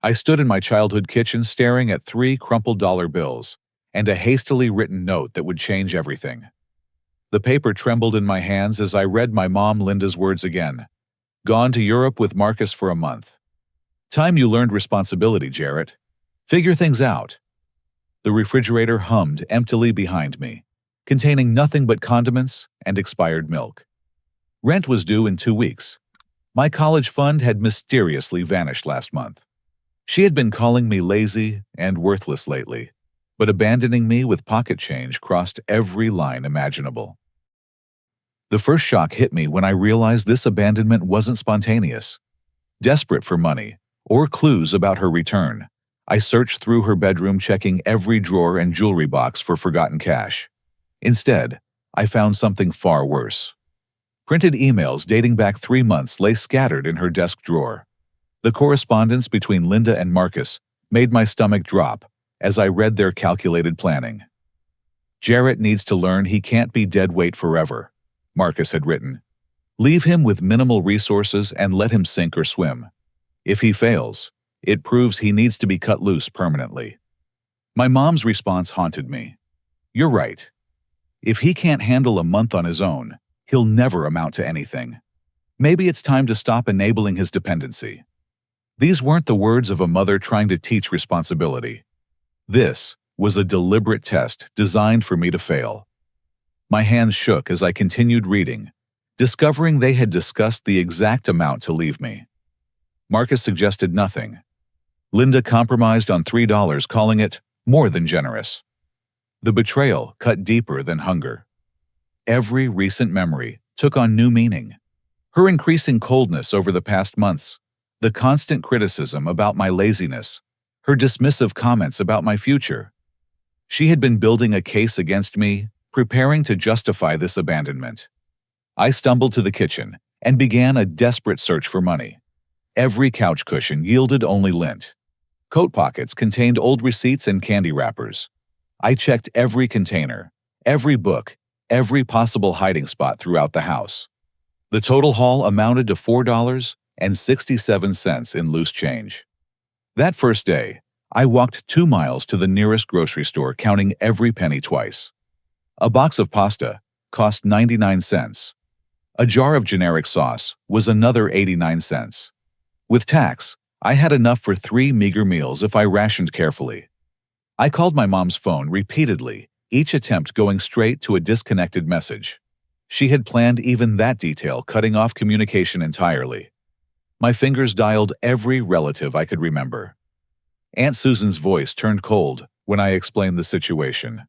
I stood in my childhood kitchen staring at 3 crumpled dollar bills and a hastily written note that would change everything. The paper trembled in my hands as I read my mom Linda's words again. Gone to Europe with Marcus for a month. Time you learned responsibility, Jarrett. Figure things out. The refrigerator hummed emptily behind me, containing nothing but condiments and expired milk. Rent was due in 2 weeks. My college fund had mysteriously vanished last month. She had been calling me lazy and worthless lately, but abandoning me with pocket change crossed every line imaginable. The first shock hit me when I realized this abandonment wasn't spontaneous. Desperate for money or clues about her return, I searched through her bedroom, checking every drawer and jewelry box for forgotten cash. Instead, I found something far worse. Printed emails dating back 3 months lay scattered in her desk drawer. The correspondence between Linda and Marcus made my stomach drop as I read their calculated planning. Jarrett needs to learn he can't be dead weight forever, Marcus had written. Leave him with minimal resources and let him sink or swim. If he fails, it proves he needs to be cut loose permanently. My mom's response haunted me. You're right. If he can't handle a month on his own, he'll never amount to anything. Maybe it's time to stop enabling his dependency. These weren't the words of a mother trying to teach responsibility. This was a deliberate test designed for me to fail. My hands shook as I continued reading, discovering they had discussed the exact amount to leave me. Marcus suggested nothing. Linda compromised on $3, calling it more than generous. The betrayal cut deeper than hunger. Every recent memory took on new meaning. Her increasing coldness over the past months, the constant criticism about my laziness, her dismissive comments about my future. She had been building a case against me, preparing to justify this abandonment. I stumbled to the kitchen and began a desperate search for money. Every couch cushion yielded only lint. Coat pockets contained old receipts and candy wrappers. I checked every container, every book, every possible hiding spot throughout the house. The total haul amounted to $4.67 in loose change. That first day, I walked 2 miles to the nearest grocery store, counting every penny twice. A box of pasta cost 99 cents. A jar of generic sauce was another 89 cents. With tax, I had enough for 3 meager meals if I rationed carefully. I called my mom's phone repeatedly, each attempt going straight to a disconnected message. She had planned even that detail, cutting off communication entirely. My fingers dialed every relative I could remember. Aunt Susan's voice turned cold when I explained the situation.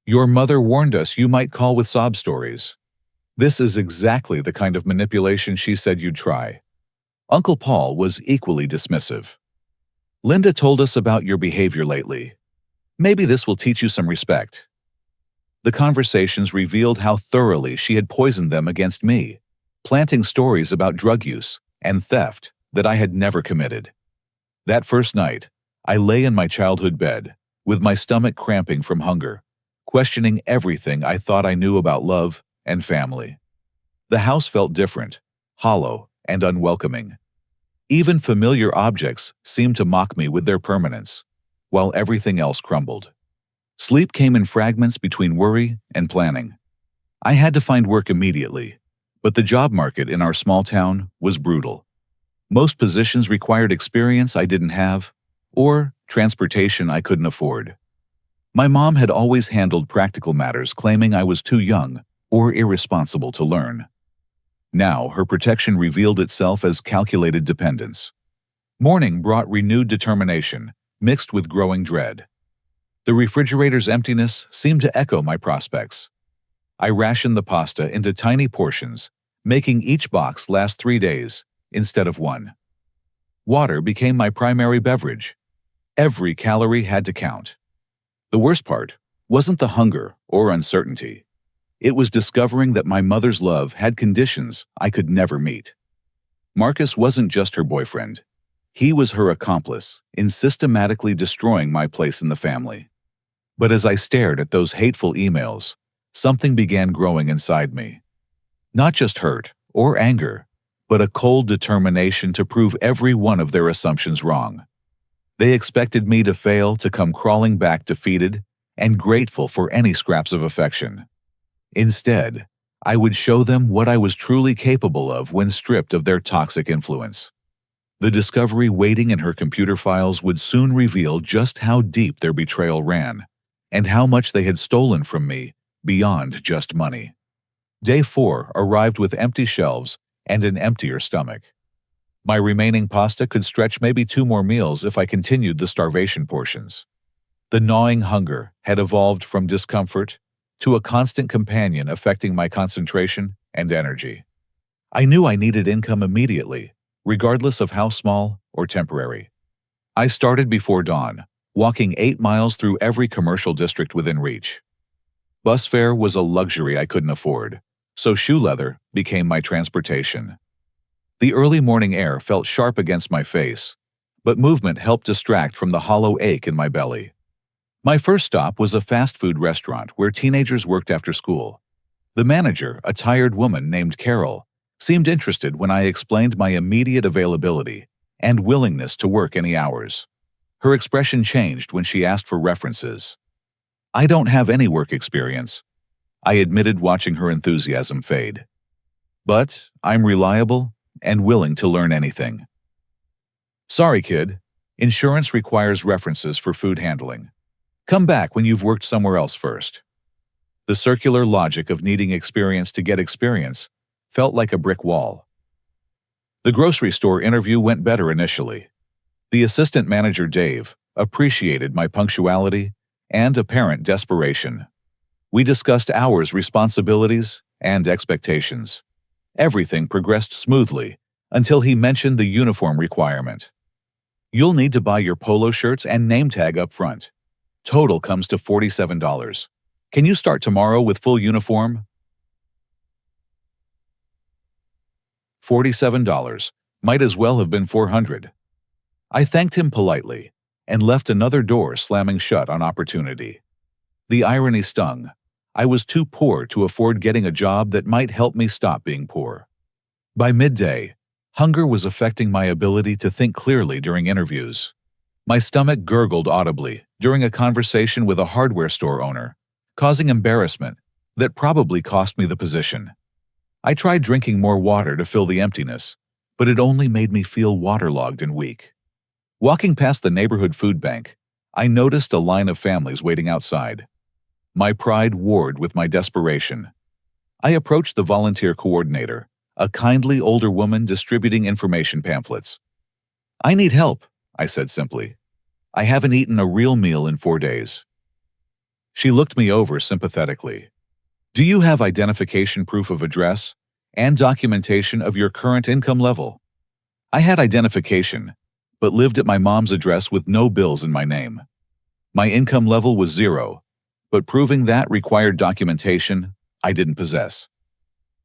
Your mother warned us you might call with sob stories. This is exactly the kind of manipulation she said you'd try. Uncle Paul was equally dismissive. Linda told us about your behavior lately. Maybe this will teach you some respect. The conversations revealed how thoroughly she had poisoned them against me, planting stories about drug use and theft that I had never committed. That first night, I lay in my childhood bed, with my stomach cramping from hunger, questioning everything I thought I knew about love and family. The house felt different, hollow, and unwelcoming. Even familiar objects seemed to mock me with their permanence, while everything else crumbled. Sleep came in fragments between worry and planning. I had to find work immediately, but the job market in our small town was brutal. Most positions required experience I didn't have, or transportation I couldn't afford. My mom had always handled practical matters, claiming I was too young or irresponsible to learn. Now, her protection revealed itself as calculated dependence. Morning brought renewed determination, mixed with growing dread. The refrigerator's emptiness seemed to echo my prospects. I rationed the pasta into tiny portions, making each box last 3 days instead of 1. Water became my primary beverage. Every calorie had to count. The worst part wasn't the hunger or uncertainty. It was discovering that my mother's love had conditions I could never meet. Marcus wasn't just her boyfriend. He was her accomplice in systematically destroying my place in the family. But as I stared at those hateful emails, something began growing inside me. Not just hurt or anger, but a cold determination to prove every one of their assumptions wrong. They expected me to fail, to come crawling back defeated and grateful for any scraps of affection. Instead, I would show them what I was truly capable of when stripped of their toxic influence. The discovery waiting in her computer files would soon reveal just how deep their betrayal ran, and how much they had stolen from me beyond just money. Day 4 arrived with empty shelves and an emptier stomach. My remaining pasta could stretch maybe 2 more meals if I continued the starvation portions. The gnawing hunger had evolved from discomfort to a constant companion affecting my concentration and energy. I knew I needed income immediately, regardless of how small or temporary. I started before dawn, walking 8 miles through every commercial district within reach. Bus fare was a luxury I couldn't afford, so shoe leather became my transportation. The early morning air felt sharp against my face, but movement helped distract from the hollow ache in my belly. My first stop was a fast food restaurant where teenagers worked after school. The manager, a tired woman named Carol, seemed interested when I explained my immediate availability and willingness to work any hours. Her expression changed when she asked for references. "I don't have any work experience," I admitted, watching her enthusiasm fade. "But I'm reliable and willing to learn anything." "Sorry, kid. Insurance requires references for food handling. Come back when you've worked somewhere else first." The circular logic of needing experience to get experience felt like a brick wall. The grocery store interview went better initially. The assistant manager, Dave, appreciated my punctuality and apparent desperation. We discussed hours, responsibilities, and expectations. Everything progressed smoothly until he mentioned the uniform requirement. "You'll need to buy your polo shirts and name tag up front. Total comes to $47. Can you start tomorrow with full uniform?" $47 might as well have been $400. I thanked him politely and left another door slamming shut on opportunity. The irony stung. I was too poor to afford getting a job that might help me stop being poor. By midday, hunger was affecting my ability to think clearly during interviews. My stomach gurgled audibly during a conversation with a hardware store owner, causing embarrassment that probably cost me the position. I tried drinking more water to fill the emptiness, but it only made me feel waterlogged and weak. Walking past the neighborhood food bank, I noticed a line of families waiting outside. My pride warred with my desperation. I approached the volunteer coordinator, a kindly older woman distributing information pamphlets. "I need help," I said simply. "I haven't eaten a real meal in 4 days." She looked me over sympathetically. "Do you have identification proof of address and documentation of your current income level?" I had identification, but lived at my mom's address with no bills in my name. My income level was 0, but proving that required documentation I didn't possess.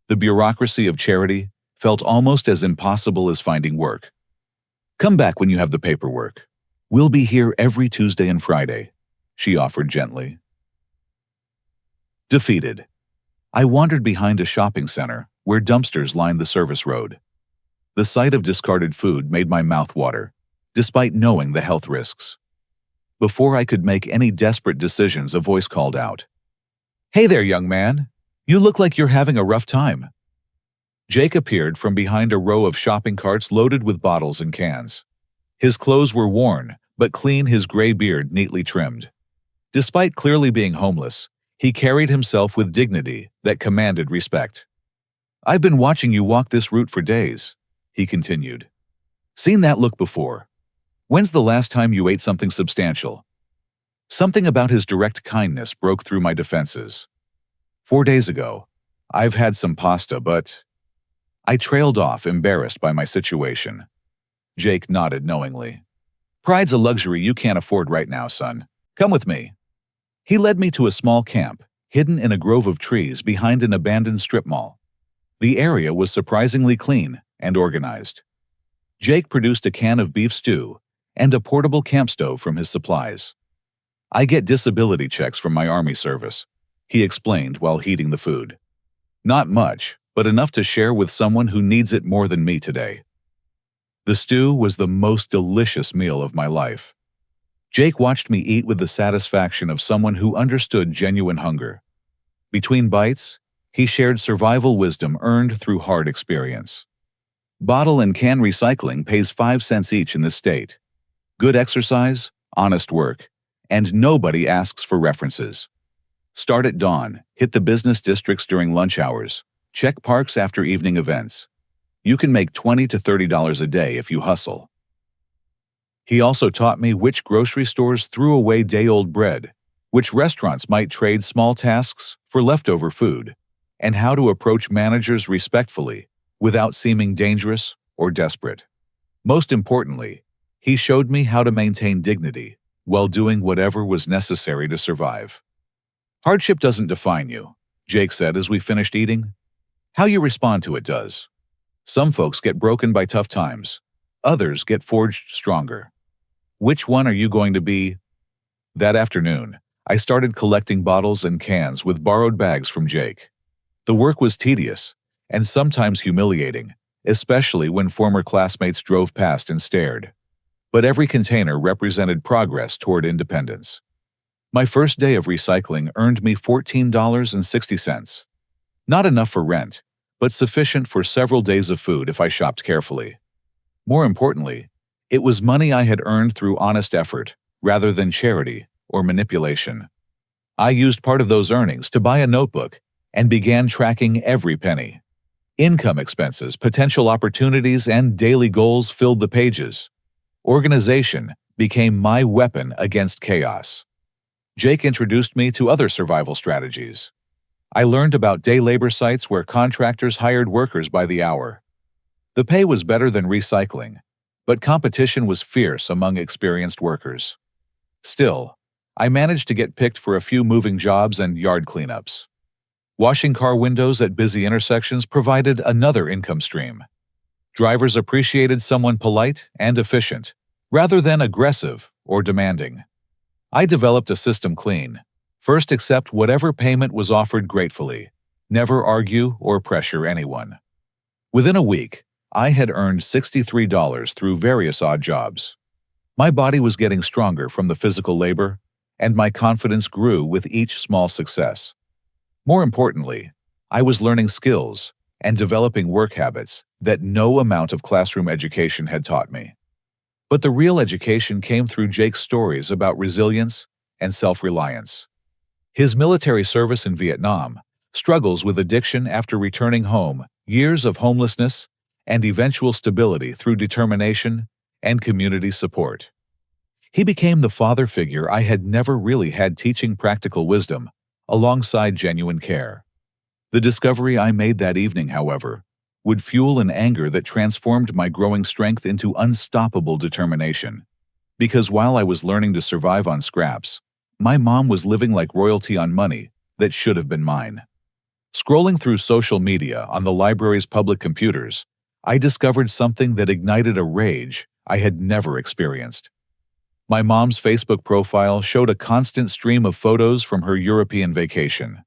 The bureaucracy of charity felt almost as impossible as finding work. "Come back when you have the paperwork. We'll be here every Tuesday and Friday," she offered gently. Defeated, I wandered behind a shopping center where dumpsters lined the service road. The sight of discarded food made my mouth water, despite knowing the health risks. Before I could make any desperate decisions, a voice called out, "Hey there, young man. You look like you're having a rough time." Jake appeared from behind a row of shopping carts loaded with bottles and cans. His clothes were worn, but clean, his gray beard neatly trimmed. Despite clearly being homeless, he carried himself with dignity that commanded respect. "I've been watching you walk this route for days," he continued. "Seen that look before. When's the last time you ate something substantial?" Something about his direct kindness broke through my defenses. 4 days ago, I've had some pasta, but... I trailed off, embarrassed by my situation. Jake nodded knowingly. "Pride's a luxury you can't afford right now, son. Come with me." He led me to a small camp, hidden in a grove of trees behind an abandoned strip mall. The area was surprisingly clean and organized. Jake produced a can of beef stew and a portable camp stove from his supplies. "I get disability checks from my Army service," he explained while heating the food. "Not much, but enough to share with someone who needs it more than me today." The stew was the most delicious meal of my life. Jake watched me eat with the satisfaction of someone who understood genuine hunger. Between bites, he shared survival wisdom earned through hard experience. Bottle and can recycling pays 5 cents each in this state. Good exercise, honest work, and nobody asks for references. Start at dawn, hit the business districts during lunch hours, check parks after evening events. You can make $20 to $30 a day if you hustle. He also taught me which grocery stores threw away day-old bread, which restaurants might trade small tasks for leftover food, and how to approach managers respectfully without seeming dangerous or desperate. Most importantly, he showed me how to maintain dignity while doing whatever was necessary to survive. Hardship doesn't define you, Jake said as we finished eating. How you respond to it does. Some folks get broken by tough times. Others get forged stronger. Which one are you going to be? That afternoon, I started collecting bottles and cans with borrowed bags from Jake. The work was tedious and sometimes humiliating, especially when former classmates drove past and stared. But every container represented progress toward independence. My first day of recycling earned me $14.60. Not enough for rent, but sufficient for several days of food if I shopped carefully. More importantly, it was money I had earned through honest effort, rather than charity or manipulation. I used part of those earnings to buy a notebook and began tracking every penny. Income expenses, potential opportunities, and daily goals filled the pages. Organization became my weapon against chaos. Jake introduced me to other survival strategies. I learned about day labor sites where contractors hired workers by the hour. The pay was better than recycling, but competition was fierce among experienced workers. Still, I managed to get picked for a few moving jobs and yard cleanups. Washing car windows at busy intersections provided another income stream. Drivers appreciated someone polite and efficient, rather than aggressive or demanding. I developed a system clean. First, accept whatever payment was offered gratefully. Never argue or pressure anyone. Within a week, I had earned $63 through various odd jobs. My body was getting stronger from the physical labor, and my confidence grew with each small success. More importantly, I was learning skills and developing work habits that no amount of classroom education had taught me. But the real education came through Jake's stories about resilience and self-reliance. His military service in Vietnam, struggles with addiction after returning home, years of homelessness, and eventual stability through determination and community support. He became the father figure I had never really had, teaching practical wisdom alongside genuine care. The discovery I made that evening, however, would fuel an anger that transformed my growing strength into unstoppable determination. Because while I was learning to survive on scraps, my mom was living like royalty on money that should have been mine. Scrolling through social media on the library's public computers, I discovered something that ignited a rage I had never experienced. My mom's Facebook profile showed a constant stream of photos from her European vacation.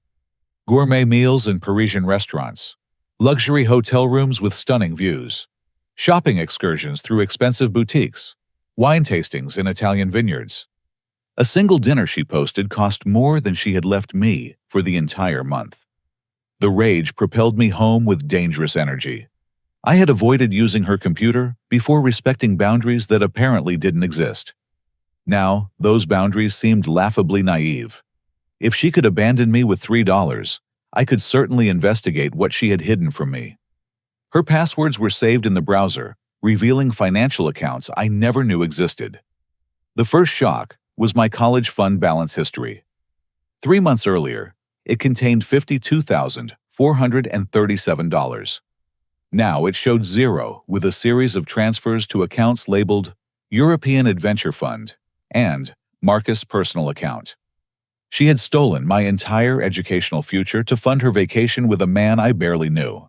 Gourmet meals in Parisian restaurants, luxury hotel rooms with stunning views, shopping excursions through expensive boutiques, wine tastings in Italian vineyards. A single dinner she posted cost more than she had left me for the entire month. The rage propelled me home with dangerous energy. I had avoided using her computer before respecting boundaries that apparently didn't exist. Now, those boundaries seemed laughably naive. If she could abandon me with $3, I could certainly investigate what she had hidden from me. Her passwords were saved in the browser, revealing financial accounts I never knew existed. The first shock was my college fund balance history. 3 months earlier, it contained $52,437. Now it showed zero, with a series of transfers to accounts labeled European Adventure Fund and Marcus Personal Account. She had stolen my entire educational future to fund her vacation with a man I barely knew.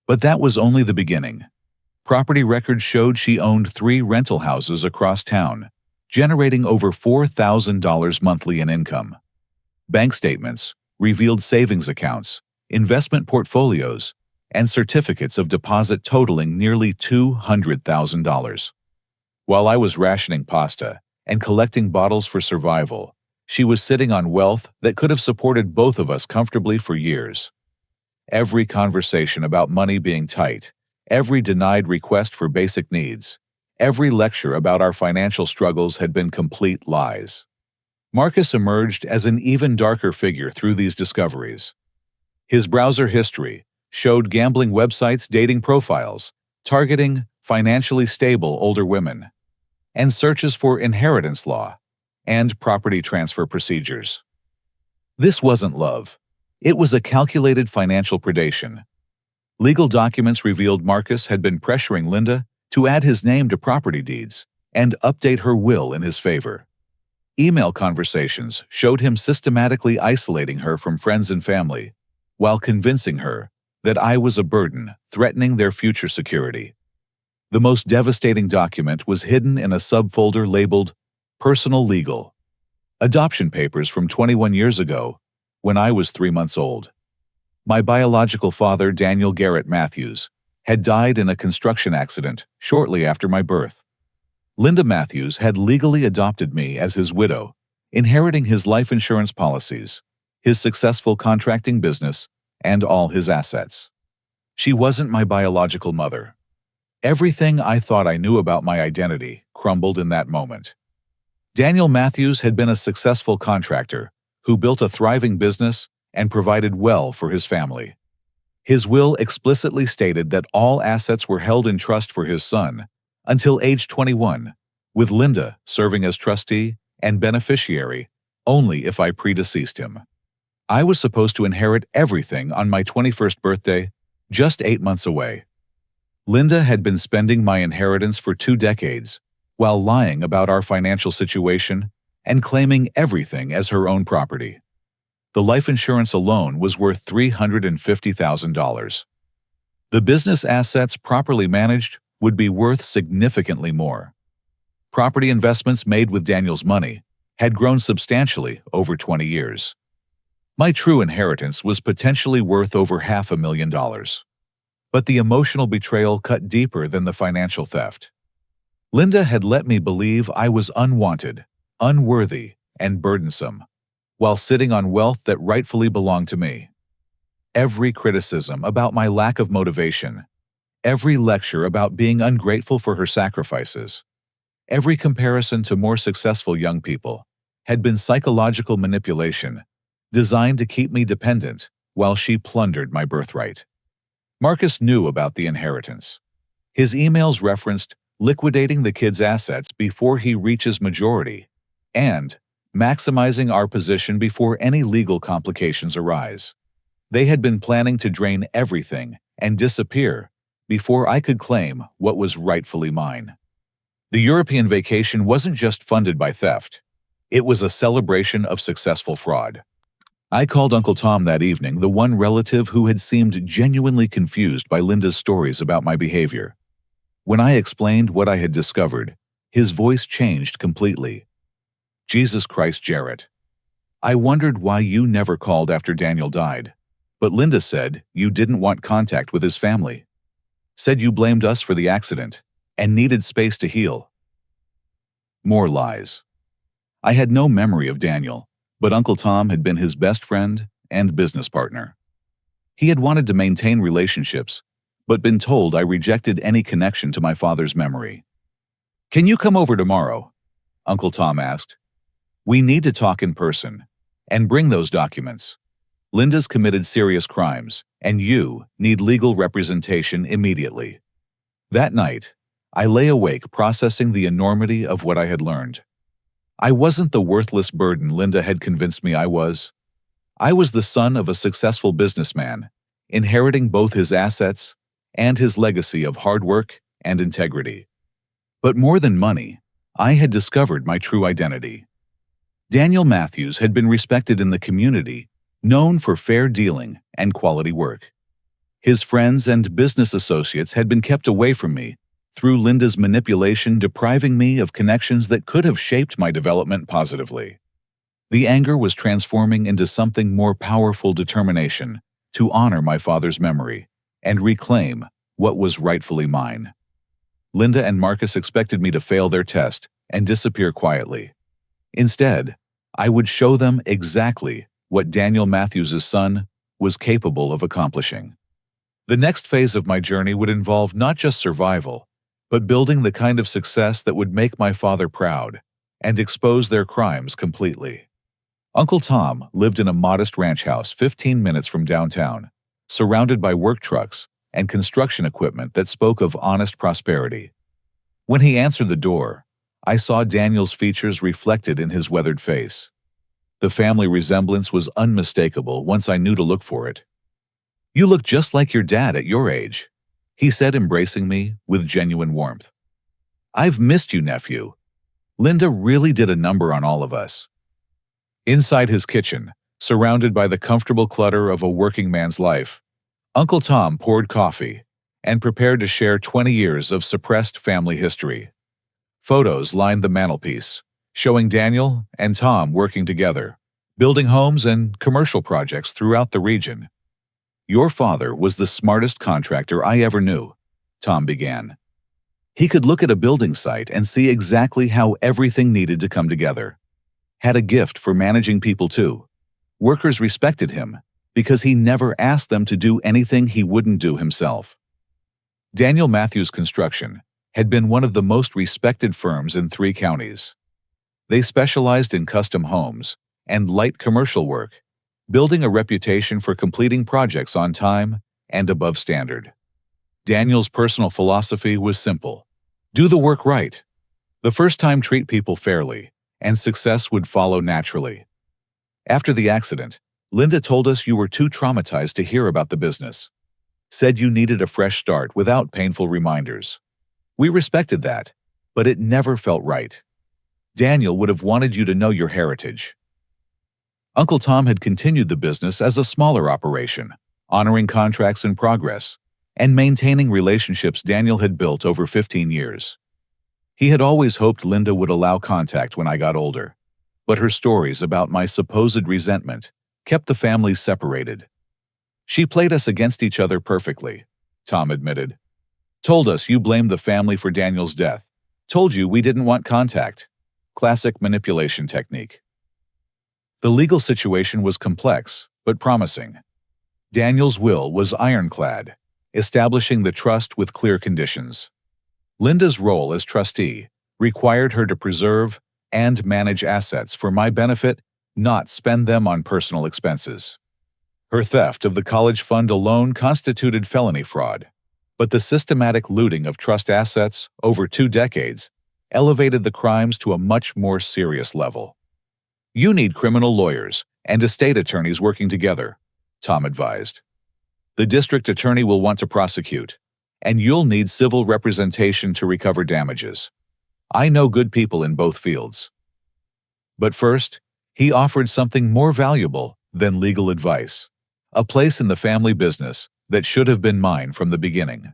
But that was only the beginning. Property records showed she owned 3 rental houses across town, generating over $4,000 monthly in income. Bank statements revealed savings accounts, investment portfolios, and certificates of deposit totaling nearly $200,000. While I was rationing pasta and collecting bottles for survival, she was sitting on wealth that could have supported both of us comfortably for years. Every conversation about money being tight, every denied request for basic needs, every lecture about our financial struggles had been complete lies. Marcus emerged as an even darker figure through these discoveries. His browser history showed gambling websites, dating profiles, targeting financially stable older women, and searches for inheritance law and property transfer procedures. This wasn't love. It was a calculated financial predation. Legal documents revealed Marcus had been pressuring Linda to add his name to property deeds and update her will in his favor. Email conversations showed him systematically isolating her from friends and family, while convincing her that I was a burden threatening their future security. The most devastating document was hidden in a subfolder labeled Personal Legal. Adoption papers from 21 years ago, when I was 3 months old. My biological father, Daniel Jarrett Matthews, had died in a construction accident shortly after my birth. Linda Matthews had legally adopted me as his widow, inheriting his life insurance policies, his successful contracting business, and all his assets. She wasn't my biological mother. Everything I thought I knew about my identity crumbled in that moment. Daniel Matthews had been a successful contractor who built a thriving business and provided well for his family. His will explicitly stated that all assets were held in trust for his son until age 21, with Linda serving as trustee and beneficiary only if I predeceased him. I was supposed to inherit everything on my 21st birthday, just 8 months away. Linda had been spending my inheritance for 2 decades, while lying about our financial situation and claiming everything as her own property. The life insurance alone was worth $350,000. The business assets properly managed would be worth significantly more. Property investments made with Daniel's money had grown substantially over 20 years. My true inheritance was potentially worth over $500,000. But the emotional betrayal cut deeper than the financial theft. Linda had let me believe I was unwanted, unworthy, and burdensome, while sitting on wealth that rightfully belonged to me. Every criticism about my lack of motivation, every lecture about being ungrateful for her sacrifices, every comparison to more successful young people had been psychological manipulation designed to keep me dependent while she plundered my birthright. Marcus knew about the inheritance. His emails referenced liquidating the kid's assets before he reaches majority and maximizing our position before any legal complications arise. They had been planning to drain everything and disappear before I could claim what was rightfully mine. The European vacation wasn't just funded by theft. It was a celebration of successful fraud. I called Uncle Tom that evening, the one relative who had seemed genuinely confused by Linda's stories about my behavior. When I explained what I had discovered, his voice changed completely. Jesus Christ, Jarrett. I wondered why you never called after Daniel died, but Linda said you didn't want contact with his family. Said you blamed us for the accident and needed space to heal. More lies. I had no memory of Daniel, but Uncle Tom had been his best friend and business partner. He had wanted to maintain relationships, but been told I rejected any connection to my father's memory. "Can you come over tomorrow?" Uncle Tom asked. "We need to talk in person, and bring those documents. Linda's committed serious crimes, and you need legal representation immediately." That night, I lay awake processing the enormity of what I had learned. I wasn't the worthless burden Linda had convinced me I was. I was the son of a successful businessman, inheriting both his assets and his legacy of hard work and integrity. But more than money, I had discovered my true identity. Daniel Matthews had been respected in the community, known for fair dealing and quality work. His friends and business associates had been kept away from me through Linda's manipulation, depriving me of connections that could have shaped my development positively. The anger was transforming into something more powerful: determination to honor my father's memory and reclaim what was rightfully mine. Linda and Marcus expected me to fail their test and disappear quietly. Instead, I would show them exactly what Daniel Matthews' son was capable of accomplishing. The next phase of my journey would involve not just survival, but building the kind of success that would make my father proud and expose their crimes completely. Uncle Tom lived in a modest ranch house 15 minutes from downtown, surrounded by work trucks and construction equipment that spoke of honest prosperity. When he answered the door, I saw Daniel's features reflected in his weathered face. The family resemblance was unmistakable once I knew to look for it. "You look just like your dad at your age," he said, embracing me with genuine warmth. "I've missed you, nephew. Linda really did a number on all of us." Inside his kitchen, surrounded by the comfortable clutter of a working man's life, Uncle Tom poured coffee and prepared to share 20 years of suppressed family history. Photos lined the mantelpiece, showing Daniel and Tom working together, building homes and commercial projects throughout the region. "Your father was the smartest contractor I ever knew," Tom began. "He could look at a building site and see exactly how everything needed to come together. Had a gift for managing people too. Workers respected him because he never asked them to do anything he wouldn't do himself." Daniel Matthews Construction had been one of the most respected firms in 3 counties. They specialized in custom homes and light commercial work, building a reputation for completing projects on time and above standard. Daniel's personal philosophy was simple: do the work right. The first time, treat people fairly, and success would follow naturally. After the accident, Linda told us you were too traumatized to hear about the business. Said you needed a fresh start without painful reminders. We respected that, but it never felt right. Daniel would have wanted you to know your heritage. Uncle Tom had continued the business as a smaller operation, honoring contracts in progress and maintaining relationships Daniel had built over 15 years. He had always hoped Linda would allow contact when I got older, but her stories about my supposed resentment kept the families separated. "She played us against each other perfectly," Tom admitted. "Told us you blamed the family for Daniel's death. Told you we didn't want contact." Classic manipulation technique. The legal situation was complex, but promising. Daniel's will was ironclad, establishing the trust with clear conditions. Linda's role as trustee required her to preserve and manage assets for my benefit, not spend them on personal expenses. Her theft of the college fund alone constituted felony fraud, but the systematic looting of trust assets over 2 decades elevated the crimes to a much more serious level. "You need criminal lawyers and estate attorneys working together," Tom advised. "The district attorney will want to prosecute, and you'll need civil representation to recover damages. I know good people in both fields." But first, he offered something more valuable than legal advice: a place in the family business that should have been mine from the beginning.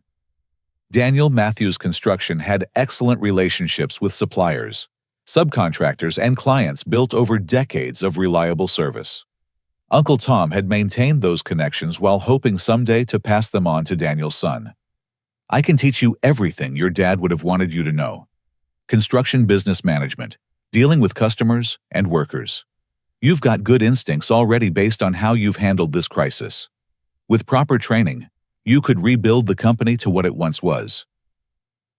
Daniel Matthews Construction had excellent relationships with suppliers, subcontractors, and clients built over decades of reliable service. Uncle Tom had maintained those connections while hoping someday to pass them on to Daniel's son. "I can teach you everything your dad would have wanted you to know. Construction business management, dealing with customers and workers. You've got good instincts already based on how you've handled this crisis. With proper training, you could rebuild the company to what it once was."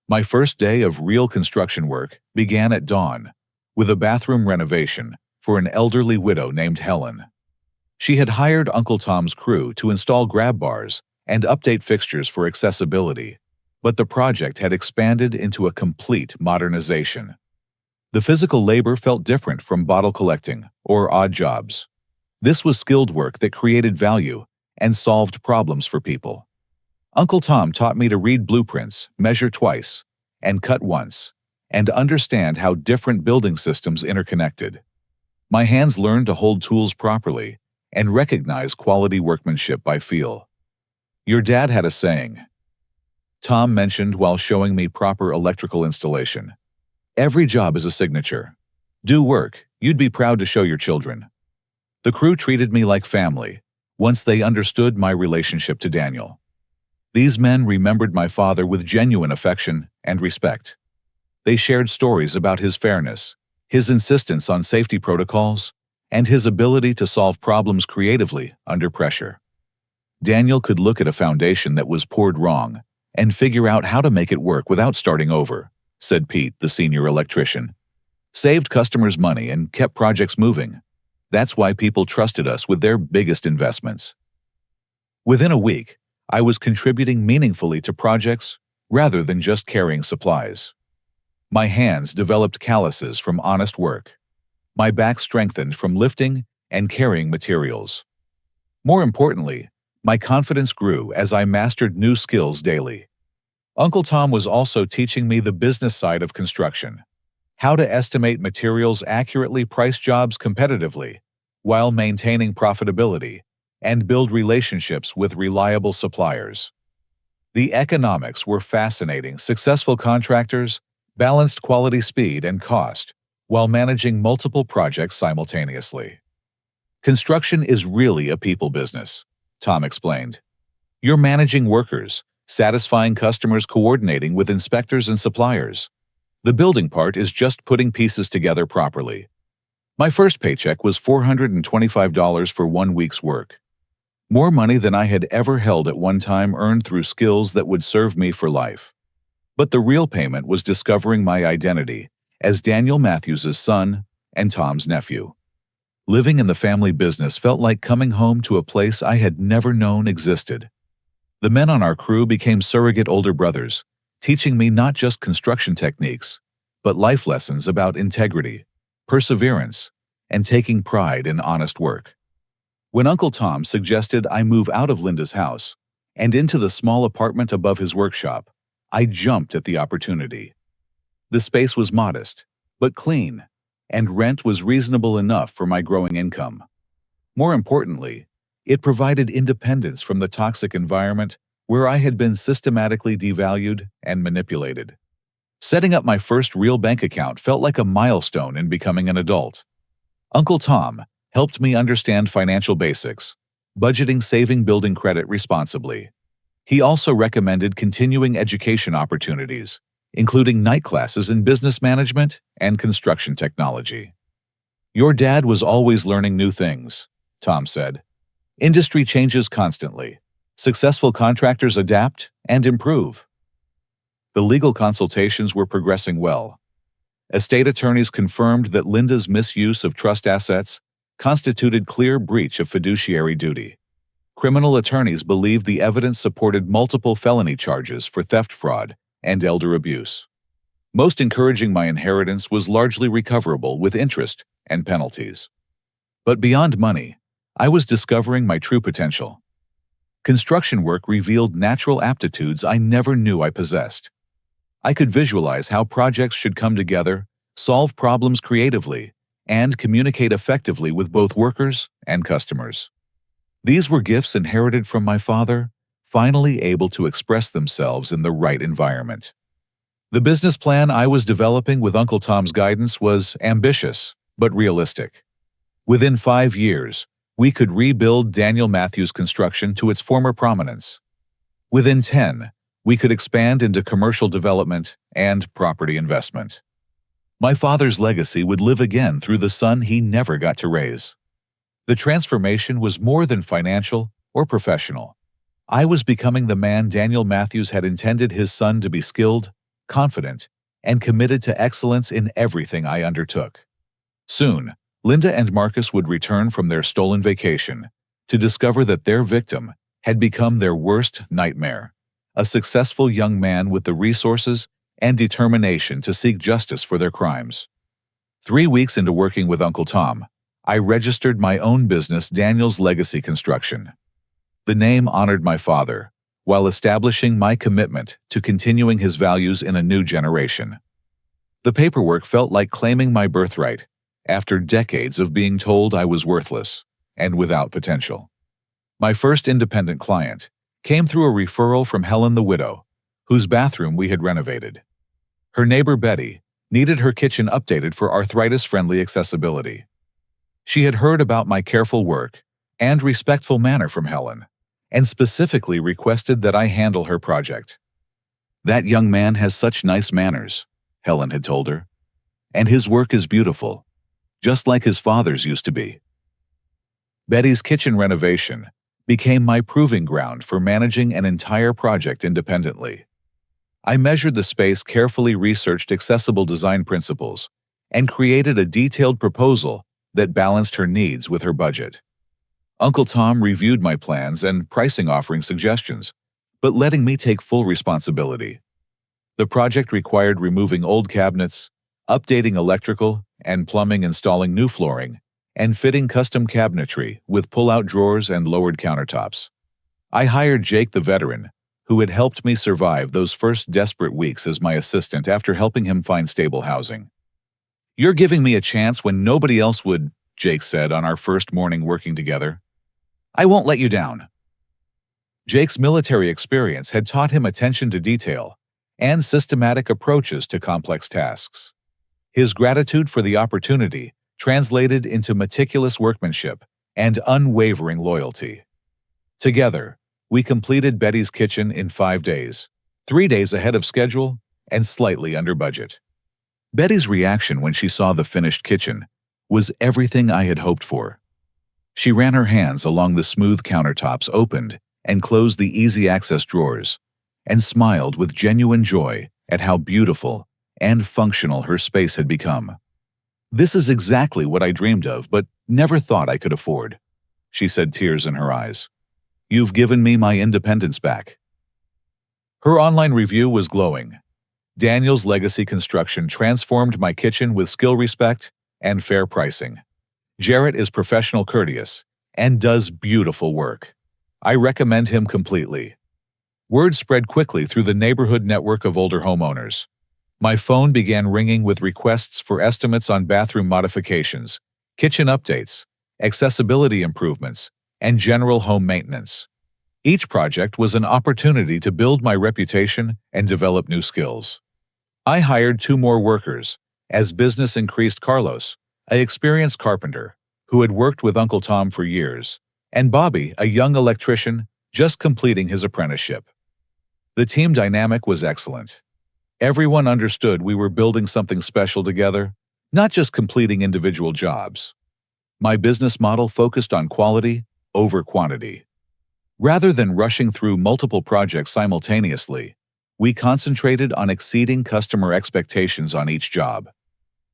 My first day of real construction work began at dawn with a bathroom renovation for an elderly widow named Helen. She had hired Uncle Tom's crew to install grab bars and update fixtures for accessibility, but the project had expanded into a complete modernization. The physical labor felt different from bottle collecting or odd jobs. This was skilled work that created value and solved problems for people. Uncle Tom taught me to read blueprints, measure twice, and cut once, and understand how different building systems interconnected. My hands learned to hold tools properly and recognize quality workmanship by feel. "Your dad had a saying," Tom mentioned while showing me proper electrical installation. "Every job is a signature. Do work you'd be proud to show your children." The crew treated me like family once they understood my relationship to Daniel. These men remembered my father with genuine affection and respect. They shared stories about his fairness, his insistence on safety protocols, and his ability to solve problems creatively under pressure. Daniel could look at a foundation that was poured wrong and figure out how to make it work without starting over, said Pete, the senior electrician. Saved customers money and kept projects moving. That's why people trusted us with their biggest investments. Within a week, I was contributing meaningfully to projects rather than just carrying supplies. My hands developed calluses from honest work. My back strengthened from lifting and carrying materials. More importantly, my confidence grew as I mastered new skills daily. Uncle Tom was also teaching me the business side of construction, how to estimate materials accurately, price jobs competitively, while maintaining profitability, and build relationships with reliable suppliers. The economics were fascinating. Successful contractors balanced quality, speed, and cost while managing multiple projects simultaneously. Construction is really a people business, Tom explained. You're managing workers, satisfying customers, coordinating with inspectors and suppliers. The building part is just putting pieces together properly. My first paycheck was $425 for 1 week's work. More money than I had ever held at one time, earned through skills that would serve me for life. But the real payment was discovering my identity as Daniel Matthews' son and Tom's nephew. Living in the family business felt like coming home to a place I had never known existed. The men on our crew became surrogate older brothers, teaching me not just construction techniques, but life lessons about integrity, perseverance, and taking pride in honest work. When Uncle Tom suggested I move out of Linda's house and into the small apartment above his workshop, I jumped at the opportunity. The space was modest, but clean, and rent was reasonable enough for my growing income. More importantly, it provided independence from the toxic environment where I had been systematically devalued and manipulated. Setting up my first real bank account felt like a milestone in becoming an adult. Uncle Tom helped me understand financial basics, budgeting, saving, building credit responsibly. He also recommended continuing education opportunities, including night classes in business management and construction technology. Your dad was always learning new things, Tom said. Industry changes constantly. Successful contractors adapt and improve. The legal consultations were progressing well. Estate attorneys confirmed that Linda's misuse of trust assets constituted clear breach of fiduciary duty. Criminal attorneys believed the evidence supported multiple felony charges for theft, fraud, and elder abuse. Most encouraging, my inheritance was largely recoverable with interest and penalties. But beyond money, I was discovering my true potential. Construction work revealed natural aptitudes I never knew I possessed. I could visualize how projects should come together, solve problems creatively, and communicate effectively with both workers and customers. These were gifts inherited from my father, finally able to express themselves in the right environment. The business plan I was developing with Uncle Tom's guidance was ambitious, but realistic. Within 5 years, we could rebuild Daniel Matthews Construction to its former prominence. Within 10, we could expand into commercial development and property investment. My father's legacy would live again through the son he never got to raise. The transformation was more than financial or professional. I was becoming the man Daniel Matthews had intended his son to be: skilled, confident, and committed to excellence in everything I undertook. Soon, Linda and Marcus would return from their stolen vacation to discover that their victim had become their worst nightmare, a successful young man with the resources and determination to seek justice for their crimes. 3 weeks into working with Uncle Tom, I registered my own business, Daniel's Legacy Construction. The name honored my father, while establishing my commitment to continuing his values in a new generation. The paperwork felt like claiming my birthright after decades of being told I was worthless and without potential. My first independent client came through a referral from Helen, the widow, whose bathroom we had renovated. Her neighbor Betty needed her kitchen updated for arthritis-friendly accessibility. She had heard about my careful work and respectful manner from Helen, and specifically requested that I handle her project. "That young man has such nice manners," Helen had told her. And his work is beautiful, just like his father's used to be. Betty's kitchen renovation became my proving ground for managing an entire project independently. I measured the space, carefully researched accessible design principles, and created a detailed proposal that balanced her needs with her budget. Uncle Tom reviewed my plans and pricing, offering suggestions, but letting me take full responsibility. The project required removing old cabinets, updating electrical and plumbing, installing new flooring, and fitting custom cabinetry with pull-out drawers and lowered countertops. I hired Jake, the veteran, who had helped me survive those first desperate weeks, as my assistant after helping him find stable housing. "You're giving me a chance when nobody else would," Jake said on our first morning working together. "I won't let you down." Jake's military experience had taught him attention to detail and systematic approaches to complex tasks. His gratitude for the opportunity translated into meticulous workmanship and unwavering loyalty. Together, we completed Betty's kitchen in 5 days, 3 days ahead of schedule and slightly under budget. Betty's reaction when she saw the finished kitchen was everything I had hoped for. She ran her hands along the smooth countertops, opened and closed the easy-access drawers, and smiled with genuine joy at how beautiful and functional her space had become. "This is exactly what I dreamed of, but never thought I could afford," she said, tears in her eyes. "You've given me my independence back." Her online review was glowing. Daniel's Legacy Construction transformed my kitchen with skill, respect, and fair pricing. Jarrett is professional, courteous, and does beautiful work. I recommend him completely. Word spread quickly through the neighborhood network of older homeowners. My phone began ringing with requests for estimates on bathroom modifications, kitchen updates, accessibility improvements, and general home maintenance. Each project was an opportunity to build my reputation and develop new skills. I hired 2 more workers. As business increased, Carlos, an experienced carpenter who had worked with Uncle Tom for years, and Bobby, a young electrician just completing his apprenticeship. The team dynamic was excellent. Everyone understood we were building something special together, not just completing individual jobs. My business model focused on quality over quantity. Rather than rushing through multiple projects simultaneously, we concentrated on exceeding customer expectations on each job.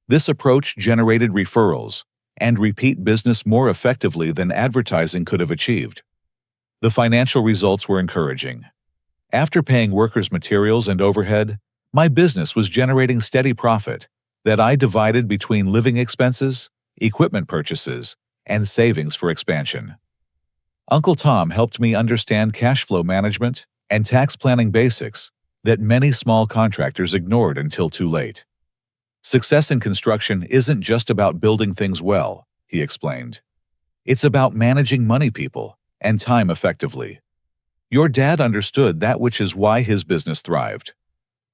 This approach generated referrals and repeat business more effectively than advertising could have achieved. The financial results were encouraging. After paying workers' materials and overhead, my business was generating steady profit that I divided between living expenses, equipment purchases, and savings for expansion. Uncle Tom helped me understand cash flow management and tax planning basics that many small contractors ignored until too late. "Success in construction isn't just about building things well," he explained. "It's about managing money, people, and time effectively." Your dad understood that, which is why his business thrived.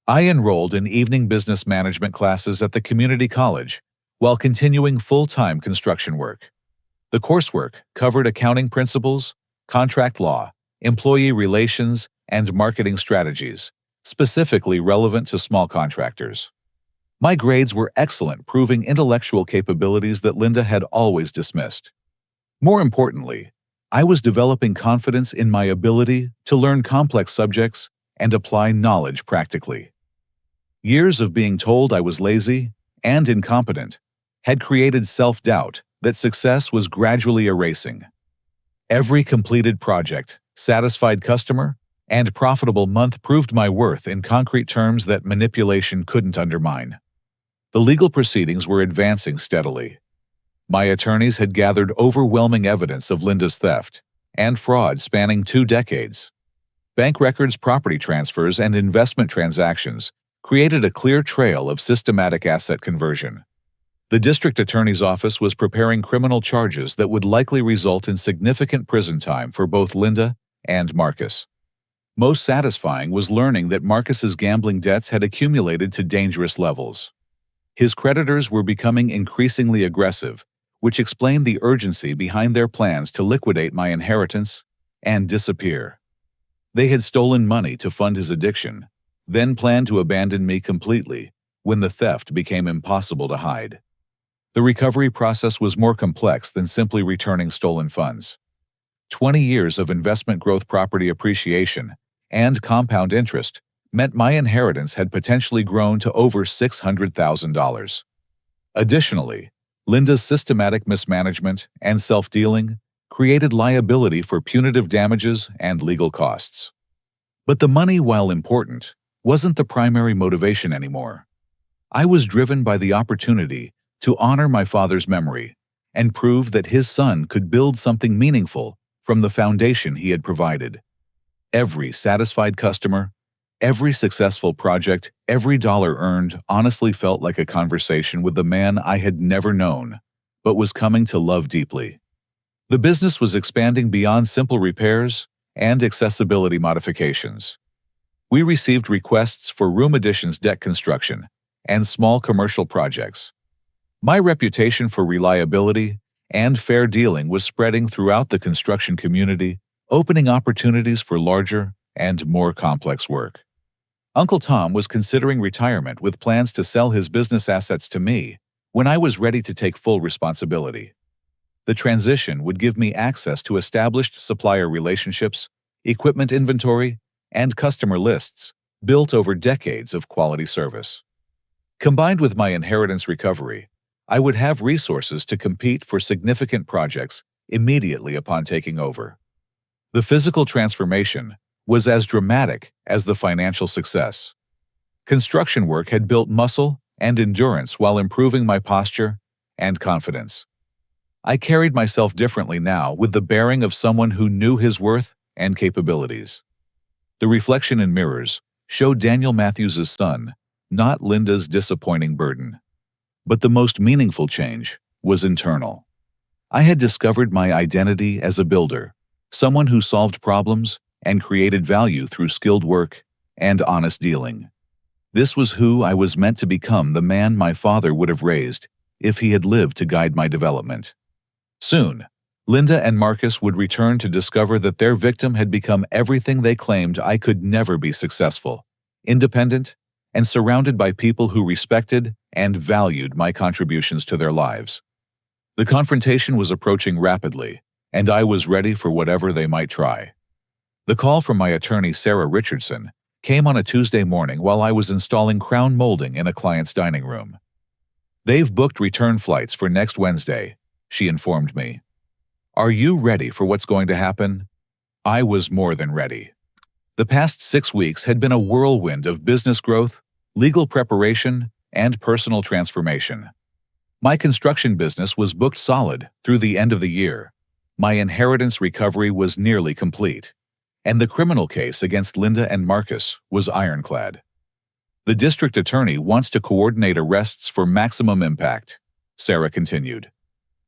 I enrolled in evening business management classes at the community college while continuing full-time construction work. The coursework covered accounting principles, contract law, employee relations, and marketing strategies, specifically relevant to small contractors. My grades were excellent, proving intellectual capabilities that Linda had always dismissed. More importantly, I was developing confidence in my ability to learn complex subjects and apply knowledge practically. Years of being told I was lazy and incompetent had created self-doubt that success was gradually erasing. Every completed project, satisfied customer, and profitable month proved my worth in concrete terms that manipulation couldn't undermine. The legal proceedings were advancing steadily. My attorneys had gathered overwhelming evidence of Linda's theft and fraud spanning 2 decades. Bank records, property transfers, and investment transactions created a clear trail of systematic asset conversion. The district attorney's office was preparing criminal charges that would likely result in significant prison time for both Linda and Marcus. Most satisfying was learning that Marcus's gambling debts had accumulated to dangerous levels. His creditors were becoming increasingly aggressive, which explained the urgency behind their plans to liquidate my inheritance and disappear. They had stolen money to fund his addiction, then planned to abandon me completely, when the theft became impossible to hide. The recovery process was more complex than simply returning stolen funds. 20 years of investment growth, property appreciation, and compound interest meant my inheritance had potentially grown to over $600,000. Additionally, Linda's systematic mismanagement and self-dealing created liability for punitive damages and legal costs. But the money, while important, wasn't the primary motivation anymore. I was driven by the opportunity to honor my father's memory and prove that his son could build something meaningful from the foundation he had provided. Every satisfied customer, every successful project, every dollar earned honestly felt like a conversation with the man I had never known, but was coming to love deeply. The business was expanding beyond simple repairs and accessibility modifications. We received requests for room additions, deck construction, and small commercial projects. My reputation for reliability and fair dealing was spreading throughout the construction community, opening opportunities for larger and more complex work. Uncle Tom was considering retirement with plans to sell his business assets to me when I was ready to take full responsibility. The transition would give me access to established supplier relationships, equipment inventory, and customer lists built over decades of quality service. Combined with my inheritance recovery, I would have resources to compete for significant projects immediately upon taking over. The physical transformation was as dramatic as the financial success. Construction work had built muscle and endurance while improving my posture and confidence. I carried myself differently now, with the bearing of someone who knew his worth and capabilities. The reflection in mirrors showed Daniel Matthews's son, not Linda's disappointing burden. But the most meaningful change was internal. I had discovered my identity as a builder, someone who solved problems and created value through skilled work and honest dealing. This was who I was meant to become, the man my father would have raised if he had lived to guide my development. Soon, Linda and Marcus would return to discover that their victim had become everything they claimed. I could never be: successful, independent, and surrounded by people who respected and valued my contributions to their lives. The confrontation was approaching rapidly, and I was ready for whatever they might try. The call from my attorney, Sarah Richardson, came on a Tuesday morning while I was installing crown molding in a client's dining room. "They've booked return flights for next Wednesday," she informed me. "Are you ready for what's going to happen?" I was more than ready. The past 6 weeks had been a whirlwind of business growth, legal preparation, and personal transformation. My construction business was booked solid through the end of the year. My inheritance recovery was nearly complete, and the criminal case against Linda and Marcus was ironclad. "The district attorney wants to coordinate arrests for maximum impact," Sarah continued.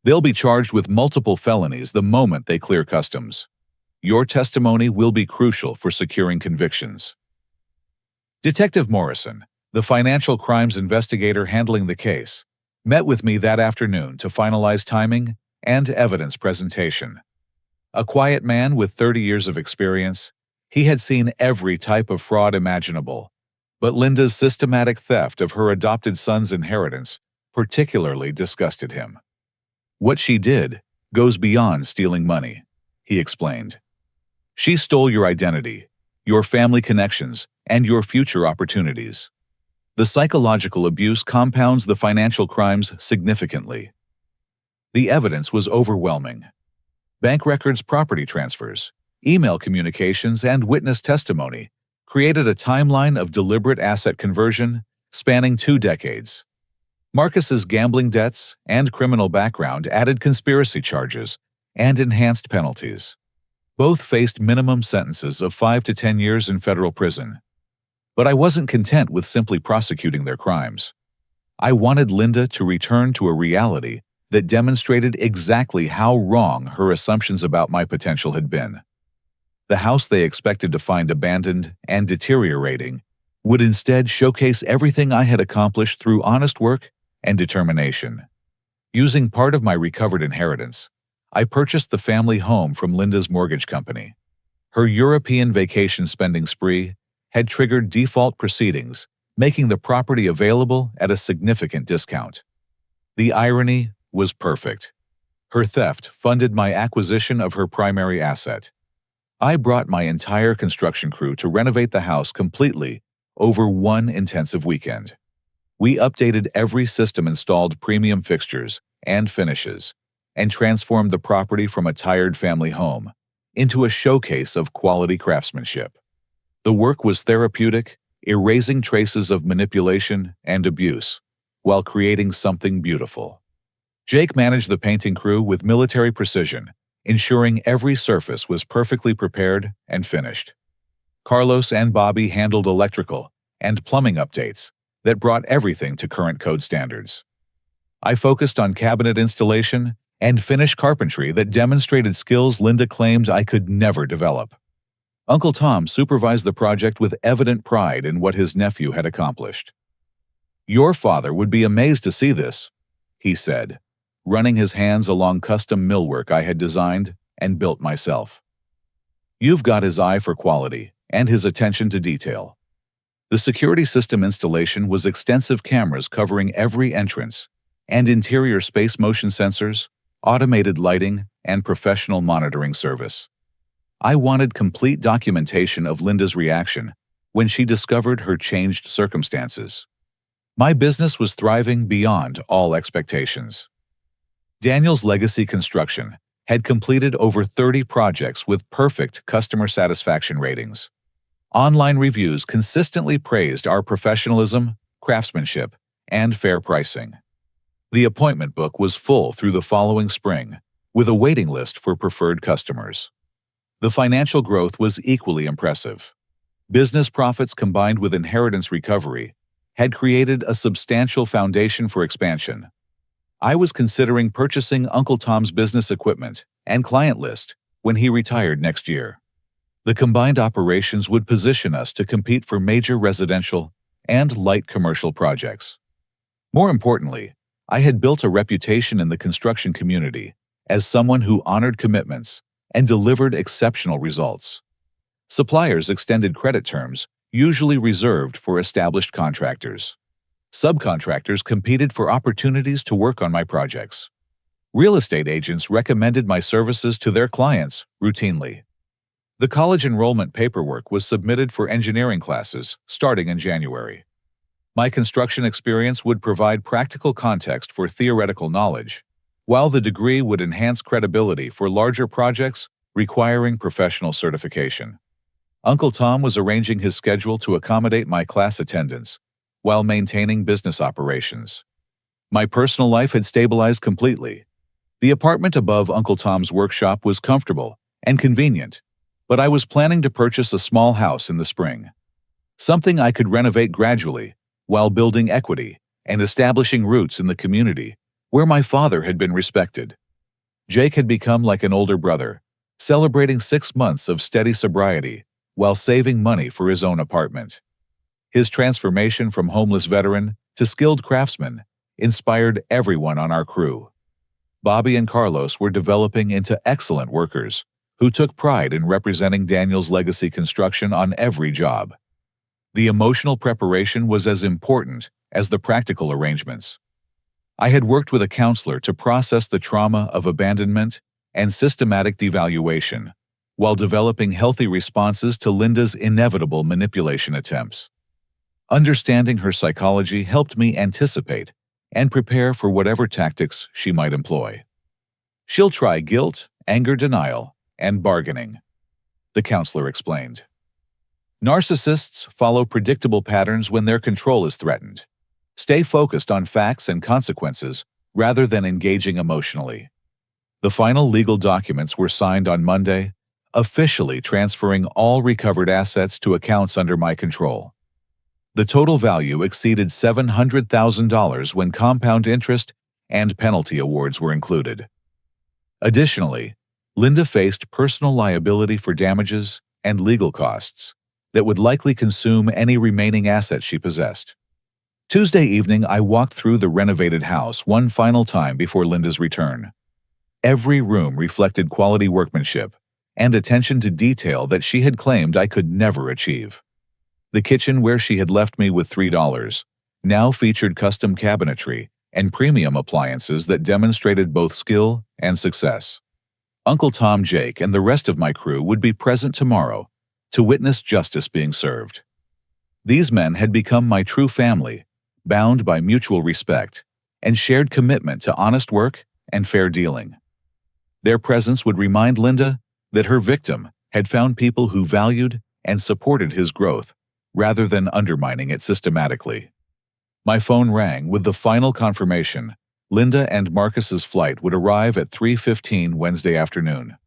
"They'll be charged with multiple felonies the moment they clear customs. Your testimony will be crucial for securing convictions." Detective Morrison, the financial crimes investigator handling the case, met with me that afternoon to finalize timing and evidence presentation. A quiet man with 30 years of experience, he had seen every type of fraud imaginable, but Linda's systematic theft of her adopted son's inheritance particularly disgusted him. "What she did goes beyond stealing money," he explained. "She stole your identity, your family connections, and your future opportunities. The psychological abuse compounds the financial crimes significantly." The evidence was overwhelming. Bank records, property transfers, email communications, and witness testimony created a timeline of deliberate asset conversion spanning 2 decades. Marcus's gambling debts and criminal background added conspiracy charges and enhanced penalties. Both faced minimum sentences of 5 to 10 years in federal prison. But I wasn't content with simply prosecuting their crimes. I wanted Linda to return to a reality that demonstrated exactly how wrong her assumptions about my potential had been. The house they expected to find abandoned and deteriorating would instead showcase everything I had accomplished through honest work and determination. Using part of my recovered inheritance, I purchased the family home from Linda's mortgage company. Her European vacation spending spree had triggered default proceedings, making the property available at a significant discount. The irony was perfect. Her theft funded my acquisition of her primary asset. I brought my entire construction crew to renovate the house completely over one intensive weekend. We updated every system, installed premium fixtures and finishes, and transformed the property from a tired family home into a showcase of quality craftsmanship. The work was therapeutic, erasing traces of manipulation and abuse, while creating something beautiful. Jake managed the painting crew with military precision, ensuring every surface was perfectly prepared and finished. Carlos and Bobby handled electrical and plumbing updates that brought everything to current code standards. I focused on cabinet installation and finish carpentry that demonstrated skills Linda claimed I could never develop. Uncle Tom supervised the project with evident pride in what his nephew had accomplished. "Your father would be amazed to see this," he said, running his hands along custom millwork I had designed and built myself. "You've got his eye for quality and his attention to detail." The security system installation was extensive cameras covering every entrance, and interior space motion sensors, automated lighting, and professional monitoring service. I wanted complete documentation of Linda's reaction when she discovered her changed circumstances. My business was thriving beyond all expectations. Daniel's Legacy Construction had completed over 30 projects with perfect customer satisfaction ratings. Online reviews consistently praised our professionalism, craftsmanship, and fair pricing. The appointment book was full through the following spring, with a waiting list for preferred customers. The financial growth was equally impressive. Business profits combined with inheritance recovery had created a substantial foundation for expansion. I was considering purchasing Uncle Tom's business equipment and client list when he retired next year. The combined operations would position us to compete for major residential and light commercial projects. More importantly, I had built a reputation in the construction community as someone who honored commitments and delivered exceptional results. Suppliers extended credit terms, usually reserved for established contractors. Subcontractors competed for opportunities to work on my projects. Real estate agents recommended my services to their clients routinely. The college enrollment paperwork was submitted for engineering classes starting in January. My construction experience would provide practical context for theoretical knowledge, while the degree would enhance credibility for larger projects requiring professional certification. Uncle Tom was arranging his schedule to accommodate my class attendance while maintaining business operations. My personal life had stabilized completely. The apartment above Uncle Tom's workshop was comfortable and convenient, but I was planning to purchase a small house in the spring. Something I could renovate gradually while building equity and establishing roots in the community where my father had been respected. Jake had become like an older brother, celebrating 6 months of steady sobriety while saving money for his own apartment. His transformation from homeless veteran to skilled craftsman inspired everyone on our crew. Bobby and Carlos were developing into excellent workers who took pride in representing Daniel's Legacy Construction on every job. The emotional preparation was as important as the practical arrangements. I had worked with a counselor to process the trauma of abandonment and systematic devaluation, while developing healthy responses to Linda's inevitable manipulation attempts. Understanding her psychology helped me anticipate and prepare for whatever tactics she might employ. "She'll try guilt, anger denial, and bargaining," the counselor explained. "Narcissists follow predictable patterns when their control is threatened. Stay focused on facts and consequences rather than engaging emotionally." The final legal documents were signed on Monday, officially transferring all recovered assets to accounts under my control. The total value exceeded $700,000 when compound interest and penalty awards were included. Additionally, Linda faced personal liability for damages and legal costs that would likely consume any remaining assets she possessed. Tuesday evening, I walked through the renovated house one final time before Linda's return. Every room reflected quality workmanship and attention to detail that she had claimed I could never achieve. The kitchen where she had left me with $3 now featured custom cabinetry and premium appliances that demonstrated both skill and success. Uncle Tom, Jake, and the rest of my crew would be present tomorrow to witness justice being served. These men had become my true family, bound by mutual respect and shared commitment to honest work and fair dealing. Their presence would remind Linda that her victim had found people who valued and supported his growth rather than undermining it systematically. My phone rang with the final confirmation. Linda and Marcus's flight would arrive at 3:15 Wednesday afternoon.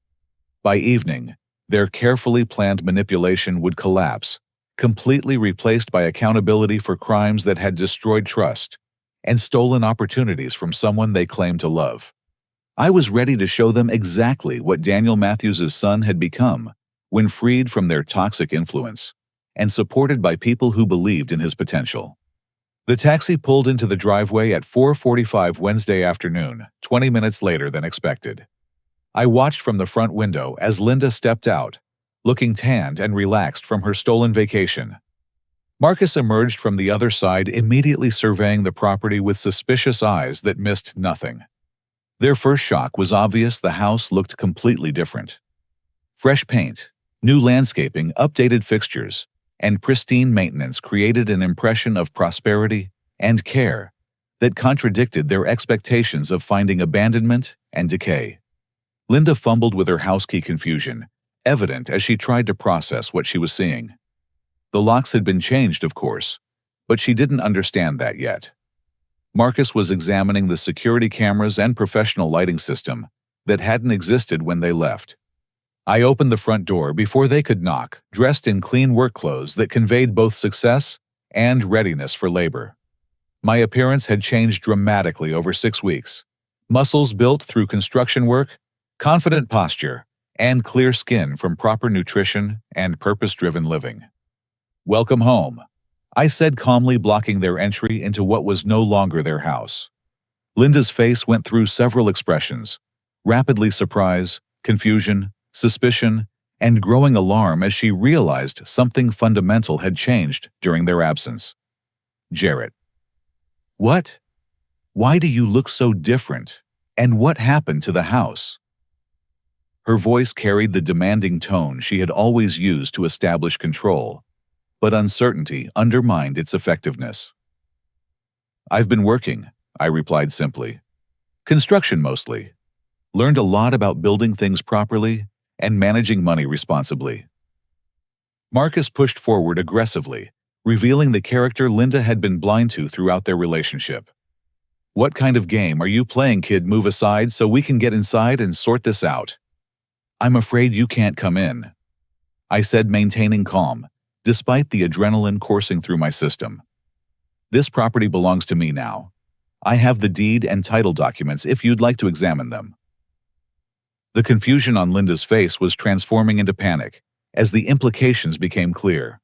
By evening, their carefully planned manipulation would collapse, completely replaced by accountability for crimes that had destroyed trust and stolen opportunities from someone they claimed to love. I was ready to show them exactly what Daniel Matthews' son had become when freed from their toxic influence and supported by people who believed in his potential. The taxi pulled into the driveway at 4:45 Wednesday afternoon, 20 minutes later than expected. I watched from the front window as Linda stepped out, looking tanned and relaxed from her stolen vacation. Marcus emerged from the other side, immediately surveying the property with suspicious eyes that missed nothing. Their first shock was obvious. The house looked completely different. Fresh paint, new landscaping, updated fixtures, and pristine maintenance created an impression of prosperity and care that contradicted their expectations of finding abandonment and decay. Linda fumbled with her house key, confusion evident as she tried to process what she was seeing. The locks had been changed, of course, but she didn't understand that yet. Marcus was examining the security cameras and professional lighting system that hadn't existed when they left. I opened the front door before they could knock, dressed in clean work clothes that conveyed both success and readiness for labor. My appearance had changed dramatically over 6 weeks. Muscles built through construction work, confident posture, and clear skin from proper nutrition and purpose-driven living. "Welcome home," I said calmly, blocking their entry into what was no longer their house. Linda's face went through several expressions: rapidly surprise, confusion, suspicion, and growing alarm as she realized something fundamental had changed during their absence. "Jarrett." "What? Why do you look so different? And what happened to the house?" Her voice carried the demanding tone she had always used to establish control, but uncertainty undermined its effectiveness. "I've been working," I replied simply. "Construction mostly. Learned a lot about building things properly and managing money responsibly." Marcus pushed forward aggressively, revealing the character Linda had been blind to throughout their relationship. "What kind of game are you playing, kid? Move aside so we can get inside and sort this out." "I'm afraid you can't come in," I said, maintaining calm, despite the adrenaline coursing through my system. "This property belongs to me now. I have the deed and title documents if you'd like to examine them." The confusion on Linda's face was transforming into panic as the implications became clear.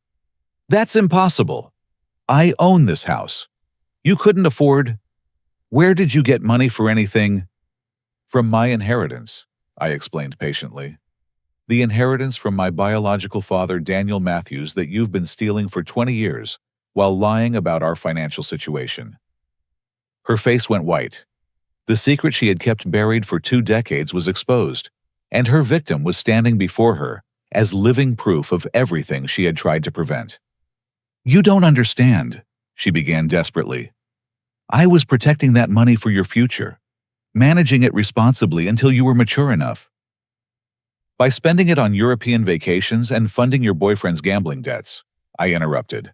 "That's impossible. I own this house. You couldn't afford. Where did you get money for anything?" "From my inheritance," I explained patiently. "The inheritance from my biological father, Daniel Matthews, that you've been stealing for 20 years while lying about our financial situation." Her face went white. The secret she had kept buried for 2 decades was exposed, and her victim was standing before her as living proof of everything she had tried to prevent. "You don't understand," she began desperately. "I was protecting that money for your future, managing it responsibly until you were mature enough. By spending it on European vacations and funding your boyfriend's gambling debts," I interrupted.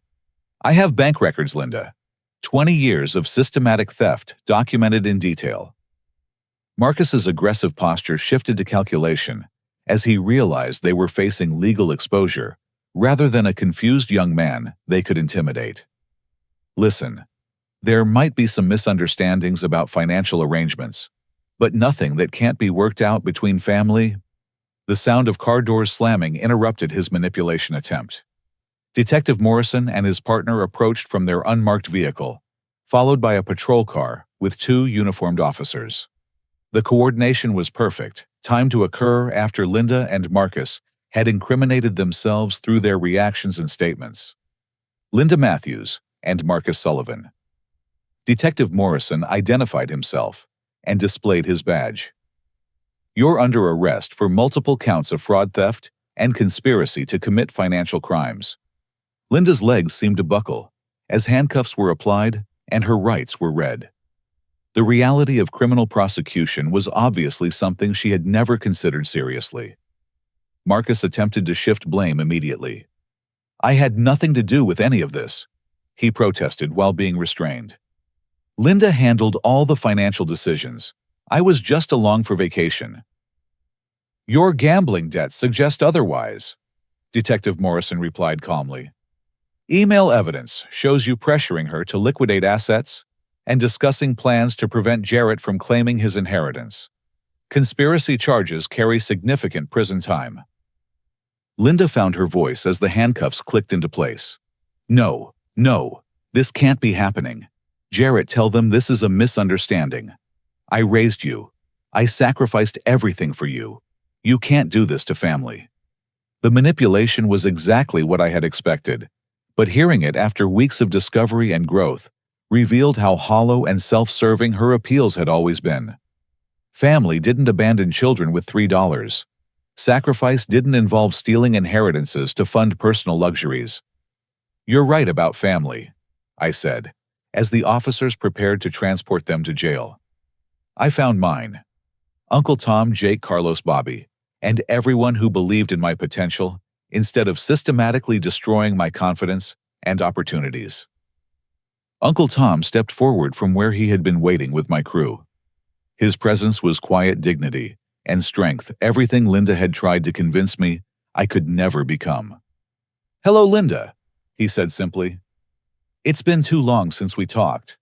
"I have bank records, Linda. 20 years of systematic theft documented in detail." Marcus's aggressive posture shifted to calculation as he realized they were facing legal exposure rather than a confused young man they could intimidate. "Listen, there might be some misunderstandings about financial arrangements, but nothing that can't be worked out between family." The sound of car doors slamming interrupted his manipulation attempt. Detective Morrison and his partner approached from their unmarked vehicle, followed by a patrol car with 2 uniformed officers. The coordination was perfect, timed to occur after Linda and Marcus had incriminated themselves through their reactions and statements. Linda Matthews and Marcus Sullivan. Detective Morrison identified himself and displayed his badge. You're under arrest for multiple counts of fraud theft and conspiracy to commit financial crimes. Linda's legs seemed to buckle as handcuffs were applied and her rights were read. The reality of criminal prosecution was obviously something she had never considered seriously. Marcus attempted to shift blame immediately. I had nothing to do with any of this, he protested while being restrained. Linda handled all the financial decisions. I was just along for vacation. Your gambling debts suggest otherwise, Detective Morrison replied calmly. Email evidence shows you pressuring her to liquidate assets and discussing plans to prevent Jarrett from claiming his inheritance. Conspiracy charges carry significant prison time. Linda found her voice as the handcuffs clicked into place. No, this can't be happening. Jarrett, tell them this is a misunderstanding. I raised you. I sacrificed everything for you. You can't do this to family. The manipulation was exactly what I had expected, but hearing it after weeks of discovery and growth revealed how hollow and self-serving her appeals had always been. Family didn't abandon children with $3. Sacrifice didn't involve stealing inheritances to fund personal luxuries. You're right about family, I said, as the officers prepared to transport them to jail. I found mine. Uncle Tom, Jake, Carlos, Bobby, and everyone who believed in my potential instead of systematically destroying my confidence and opportunities. Uncle Tom stepped forward from where he had been waiting with my crew. His presence was quiet dignity and strength, everything Linda had tried to convince me I could never become. Hello, Linda, he said simply. It's been too long since we talked.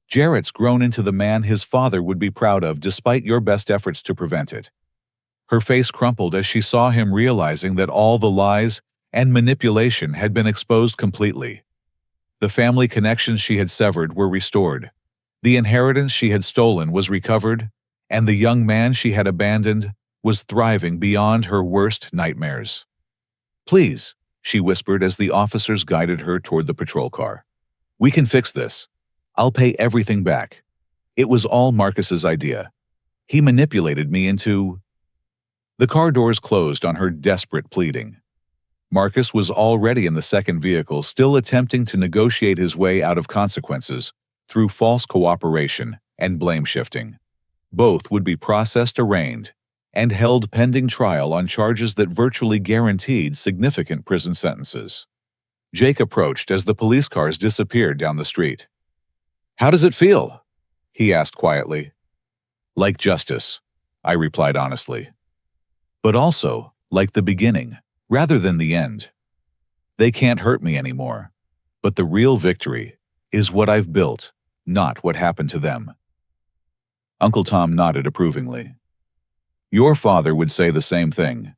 Jarrett's grown into the man his father would be proud of despite your best efforts to prevent it. Her face crumpled as she saw him, realizing that all the lies and manipulation had been exposed completely. The family connections she had severed were restored. The inheritance she had stolen was recovered, and the young man she had abandoned was thriving beyond her worst nightmares. Please, she whispered as the officers guided her toward the patrol car. We can fix this. I'll pay everything back. It was all Marcus's idea. He manipulated me into... The car doors closed on her desperate pleading. Marcus was already in the second vehicle, still attempting to negotiate his way out of consequences through false cooperation and blame shifting. Both would be processed, arraigned, and held pending trial on charges that virtually guaranteed significant prison sentences. Jake approached as the police cars disappeared down the street. How does it feel? He asked quietly. Like justice, I replied honestly. But also like the beginning, rather than the end. They can't hurt me anymore, but the real victory is what I've built, not what happened to them. Uncle Tom nodded approvingly. Your father would say the same thing.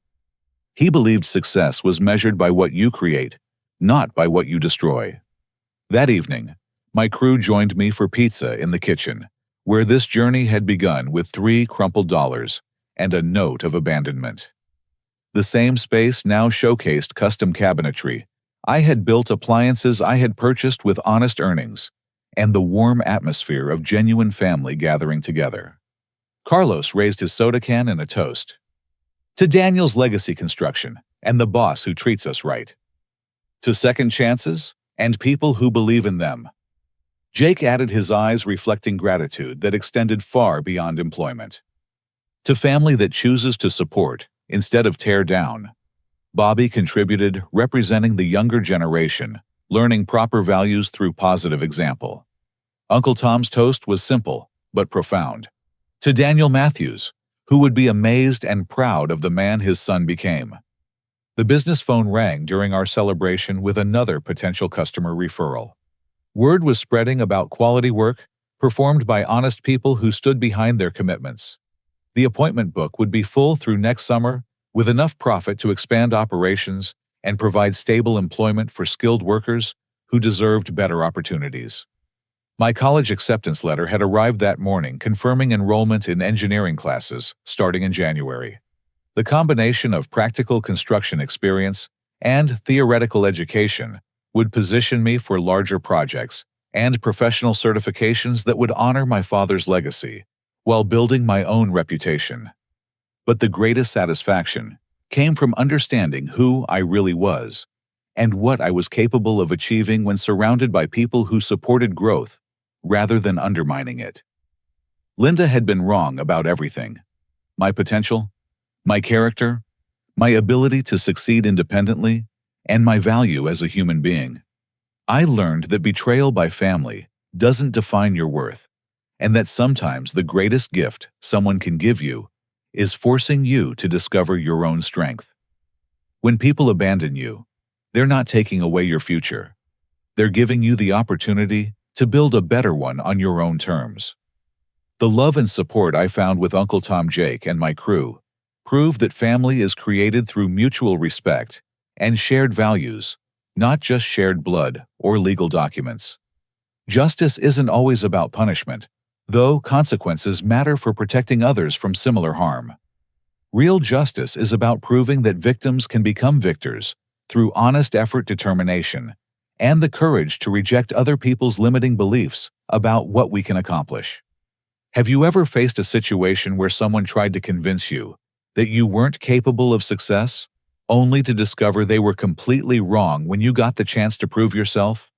He believed success was measured by what you create, not by what you destroy. That evening, my crew joined me for pizza in the kitchen, where this journey had begun with $3 crumpled and a note of abandonment. The same space now showcased custom cabinetry. I had built appliances I had purchased with honest earnings, and the warm atmosphere of genuine family gathering together. Carlos raised his soda can in a toast. To Daniel's legacy construction and the boss who treats us right. To second chances and people who believe in them. Jake added, his eyes reflecting gratitude that extended far beyond employment. To family that chooses to support instead of tear down. Bobby contributed, representing the younger generation, learning proper values through positive example. Uncle Tom's toast was simple, but profound. To Daniel Matthews, who would be amazed and proud of the man his son became. The business phone rang during our celebration with another potential customer referral. Word was spreading about quality work performed by honest people who stood behind their commitments. The appointment book would be full through next summer, with enough profit to expand operations and provide stable employment for skilled workers who deserved better opportunities. My college acceptance letter had arrived that morning, confirming enrollment in engineering classes starting in January. The combination of practical construction experience and theoretical education would position me for larger projects and professional certifications that would honor my father's legacy while building my own reputation. But the greatest satisfaction came from understanding who I really was and what I was capable of achieving when surrounded by people who supported growth rather than undermining it. Linda had been wrong about everything: my potential, my character, my ability to succeed independently, and my value as a human being. I learned that betrayal by family doesn't define your worth, and that sometimes the greatest gift someone can give you is forcing you to discover your own strength. When people abandon you, they're not taking away your future. They're giving you the opportunity to build a better one on your own terms. The love and support I found with Uncle Tom Jake and my crew prove that family is created through mutual respect and shared values, not just shared blood or legal documents. Justice isn't always about punishment, though consequences matter for protecting others from similar harm. Real justice is about proving that victims can become victors through honest effort, determination, and the courage to reject other people's limiting beliefs about what we can accomplish. Have you ever faced a situation where someone tried to convince you that you weren't capable of success, only to discover they were completely wrong when you got the chance to prove yourself?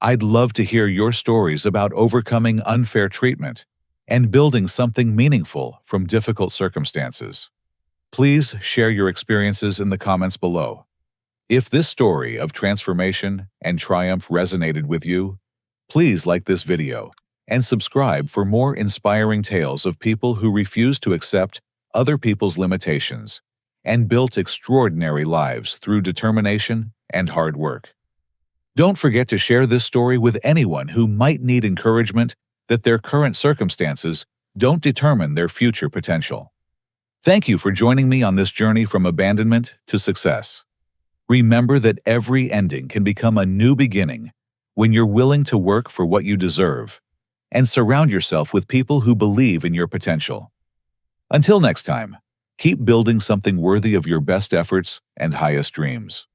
I'd love to hear your stories about overcoming unfair treatment and building something meaningful from difficult circumstances. Please share your experiences in the comments below. If this story of transformation and triumph resonated with you, please like this video and subscribe for more inspiring tales of people who refuse to accept other people's limitations and built extraordinary lives through determination and hard work. Don't forget to share this story with anyone who might need encouragement that their current circumstances don't determine their future potential. Thank you for joining me on this journey from abandonment to success. Remember that every ending can become a new beginning when you're willing to work for what you deserve and surround yourself with people who believe in your potential. Until next time, keep building something worthy of your best efforts and highest dreams.